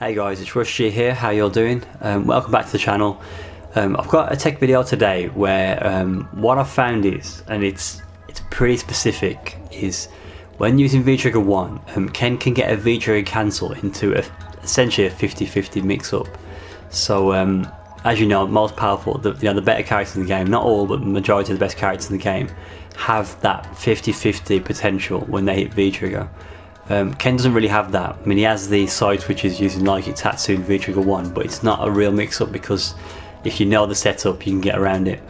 Hey guys, it's Rushy here. How y'all doing? Welcome back to the channel. I've got a tech video today where what I've found is, and it's pretty specific, is when using VT1, Ken can get a VT cancel into essentially a 50-50 mix-up. So as you know, most powerful, the better characters in the game, not all, but the majority of the best characters in the game, have that 50-50 potential when they hit V-Trigger. Ken doesn't really have that. I mean, he has the side switches using Nike Tatsu and VT1, but it's not a real mix-up because if you know the setup, you can get around it.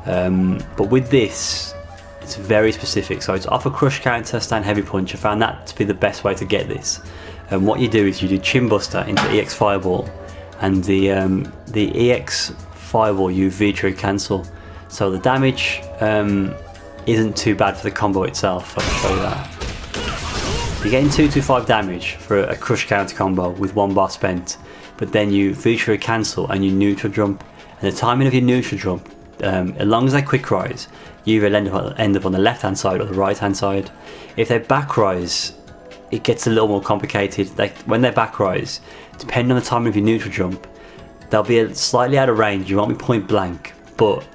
But with this, it's very specific. So it's off a crush counter, stand heavy punch. I found that to be the best way to get this. And what you do is you do chin buster into EX fireball, and the EX fireball you V-Trigger cancel. So the damage isn't too bad for the combo itself. I'll show you that. You're getting 225 damage for a crush counter combo with 1 bar spent, but then you V-Trigger cancel and you neutral jump, and the timing of your neutral jump, as long as they quick rise, you either end up on the left hand side or the right hand side. If they back rise, it gets a little more complicated. When they back rise, depending on the timing of your neutral jump, they'll be slightly out of range. You won't be point blank, but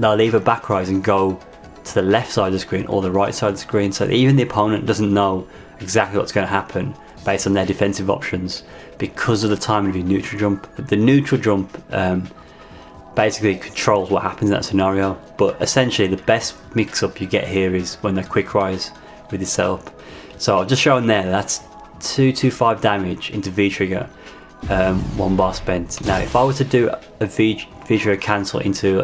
they'll either back rise and go to the left side of the screen or the right side of the screen, so even the opponent doesn't know exactly what's going to happen based on their defensive options because of the timing of your neutral jump. The neutral jump basically controls what happens in that scenario, but essentially the best mix-up you get here is when they quick rise with this setup. So I've just shown there, that's 225 damage into V-Trigger, 1 bar spent. Now if I were to do a V-Trigger cancel into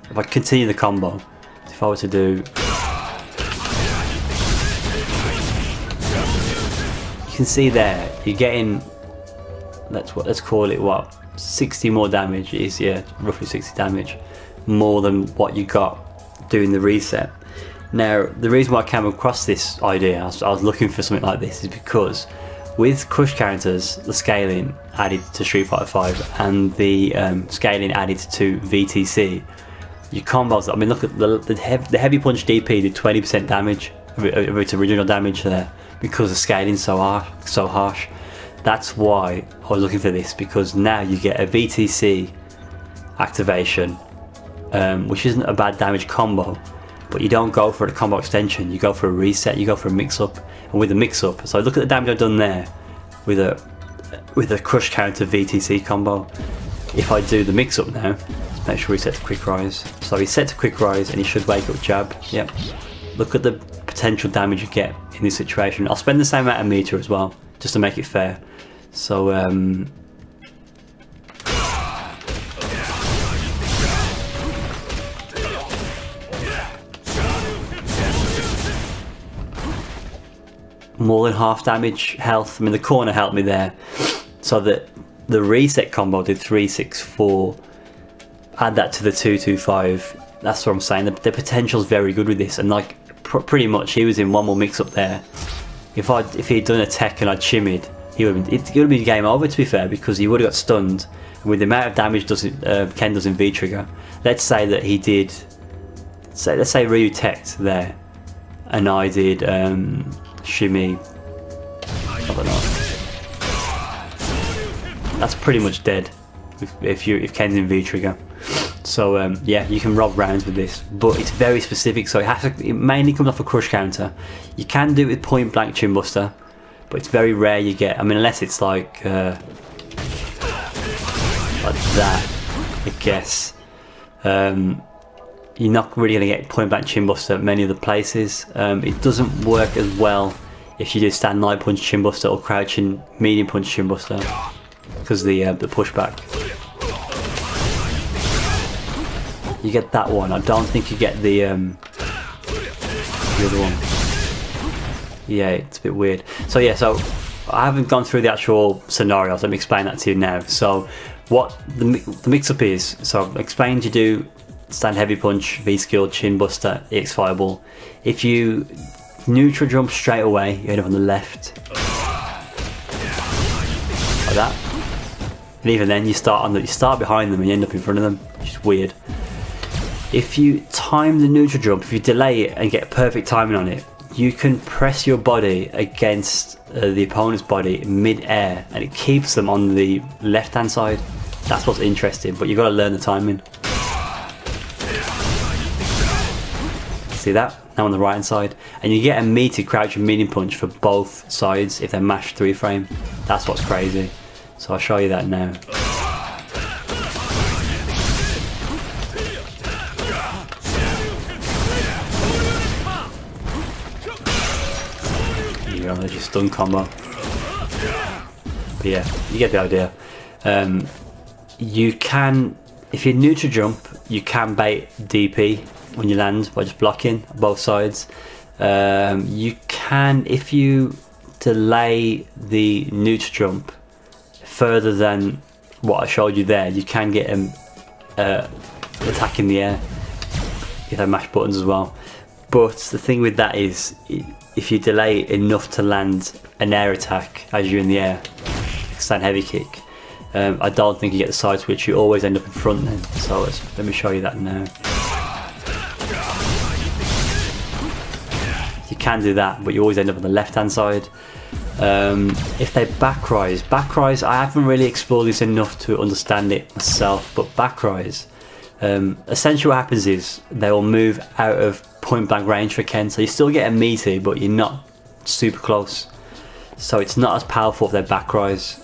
if I continue the combo, if I were to do, you can see there you're getting, let's call it what, 60 more damage. It is, yeah, roughly 60 damage more than what you got doing the reset. Now the reason why I came across this idea, I was looking for something like this, is because with crush counters, the scaling added to Street Fighter 5 and the scaling added to VTC, your combos, I mean, look at the heavy punch DP did 20% damage of its original damage there because the scaling's so harsh. That's why I was looking for this, because now you get a VTC activation, which isn't a bad damage combo, but you don't go for a combo extension, you go for a reset, you go for a mix-up. And with the mix-up, so look at the damage I've done there with a crush counter VTC combo. If I do the mix-up now, let's make sure he sets to quick rise. So he's set to quick rise and he should wake up jab. Yep. Look at the potential damage you get in this situation. I'll spend the same amount of meter as well, just to make it fair. So more than half damage health. I mean, the corner helped me there, so that the reset combo did 364. Add that to the 225. That's what I'm saying. The potential's very good with this, and like pretty much he was in one more mix up there. If he'd done a tech and I'd shimmied, it would have been game over, to be fair, because he would have got stunned. And with the amount of damage Ken does in V-Trigger, let's say that he did, let's say Ryu teched there, and I did shimmy, I don't know. That's pretty much dead if Ken's in V-Trigger. So yeah, you can rob rounds with this, but it's very specific, so it mainly comes off a crush counter. You can do it with point blank chin buster, but it's very rare you get, I mean, unless it's like that, I guess. You're not really going to get point blank chin buster at many other places. It doesn't work as well if you do stand light punch chin buster or crouching medium punch chin buster, because the pushback. You get that one. I don't think you get the other one. Yeah, it's a bit weird. So yeah, so I haven't gone through the actual scenarios. Let me explain that to you now. So what the mix-up is, so I've explained you do stand heavy punch, V-skill, chin buster, EX fireball. If you neutral jump straight away, you end up on the left. Like that. And even then you start behind them and you end up in front of them, which is weird. If you time the neutral jump, if you delay it and get perfect timing on it, you can press your body against the opponent's body mid-air and it keeps them on the left hand side. That's what's interesting, but you've got to learn the timing. See that? Now on the right hand side, and you get a meaty crouching medium punch for both sides if they're mashed 3-frame. That's what's crazy. So I'll show you that now. There you go, there's your stun combo. But yeah, you get the idea. You can, if you neutral jump, you can bait DP when you land by just blocking both sides. You can, if you delay the neutral jump further than what I showed you there, you can get him attack in the air if they mash buttons as well. But the thing with that is, if you delay enough to land an air attack as you're in the air, stand heavy kick, I don't think you get the side switch. You always end up in front then. So let me show you that now. You can do that, but you always end up on the left hand side. If they back rise, I haven't really explored this enough to understand it myself, but back rise, essentially what happens is they will move out of point blank range for Ken, so you still get a meaty, but you're not super close. So it's not as powerful if they back rise,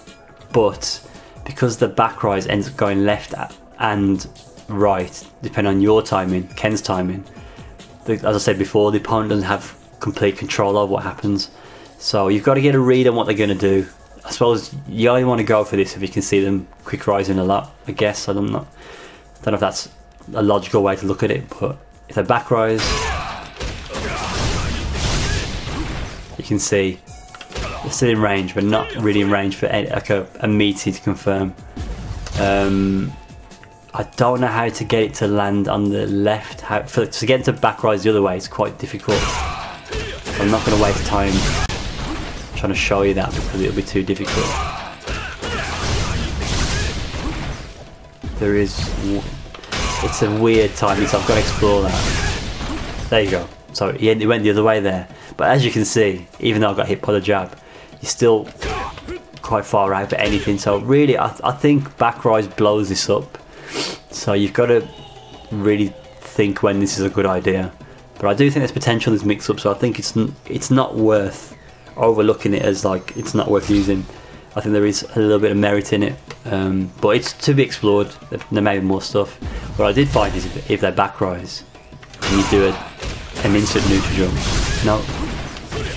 but because the back rise ends up going left and right, depending on your timing, Ken's timing, as I said before, the opponent doesn't have complete control of what happens. So you've got to get a read on what they're going to do. I suppose you only want to go for this if you can see them quick rising a lot, I guess. I don't know if that's a logical way to look at it, but if they back rise, you can see they're still in range, but not really in range for like a meaty to confirm. I don't know how to get it to land on the left. To get it to back rise the other way is quite difficult. I'm not going to waste time trying to show you that because it'll be too difficult. It's a weird timing, so I've got to explore that. There you go. So it went the other way there. But as you can see, even though I got hit by the jab, you're still quite far out for anything. So really, I think back rise blows this up. So you've got to really think when this is a good idea. But I do think there's potential in this mix-up, so I think it's not worth overlooking it as like it's not worth using. I think there is a little bit of merit in it, but it's to be explored. There may be more stuff. What I did find is if they back rise and you do an instant neutral jump,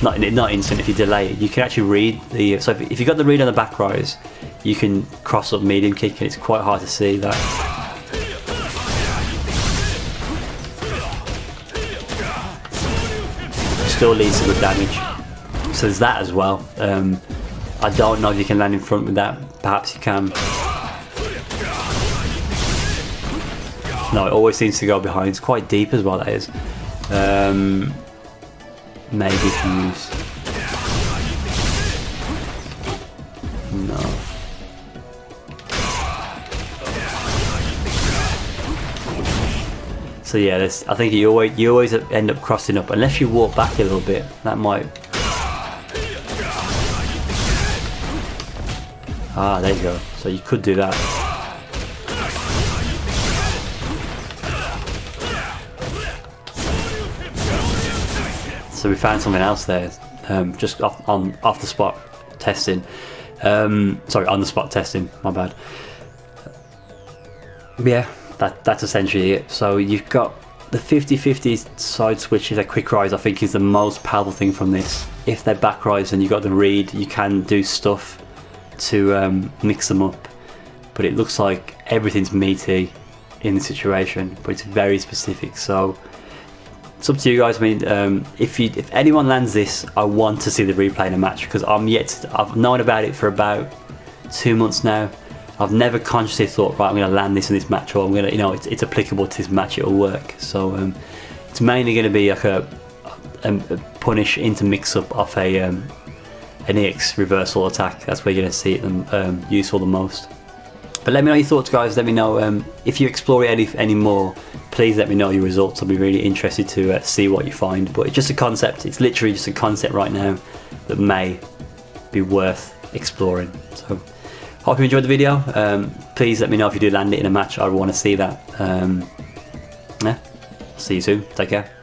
not instant. If you delay it, you can actually read the. So if you got the read on the back rise, you can cross up medium kick, and it's quite hard to see that. Still leads to good damage, so there's that as well. I don't know if you can land in front with that. Perhaps you can. No, it always seems to go behind. It's quite deep as well, that is. Maybe if you use... No. So yeah, I think you always end up crossing up unless you walk back a little bit. That might. Ah, there you go. So you could do that. So we found something else there, just off the spot testing. Sorry, on the spot testing. My bad. Yeah. That's essentially it. So you've got the 50-50 side switch. If they quick rise, I think is the most powerful thing from this. If they back rise and you've got the read, you can do stuff to mix them up. But it looks like everything's meaty in the situation, but it's very specific. So it's up to you guys. I mean, if anyone lands this, I want to see the replay in a match because I've known about it for about 2 months now. I've never consciously thought, right, I'm going to land this in this match, or I'm going to, it's applicable to this match, it'll work. So it's mainly going to be like a punish into mix-up off an EX reversal attack. That's where you're going to see it useful the most. But let me know your thoughts, guys. Let me know if you explore it any more. Please let me know your results. I'll be really interested to see what you find. But it's just a concept. It's literally just a concept right now that may be worth exploring. So hope you enjoyed the video. Please let me know if you do land it in a match. I want to see that. Yeah, see you soon. Take care.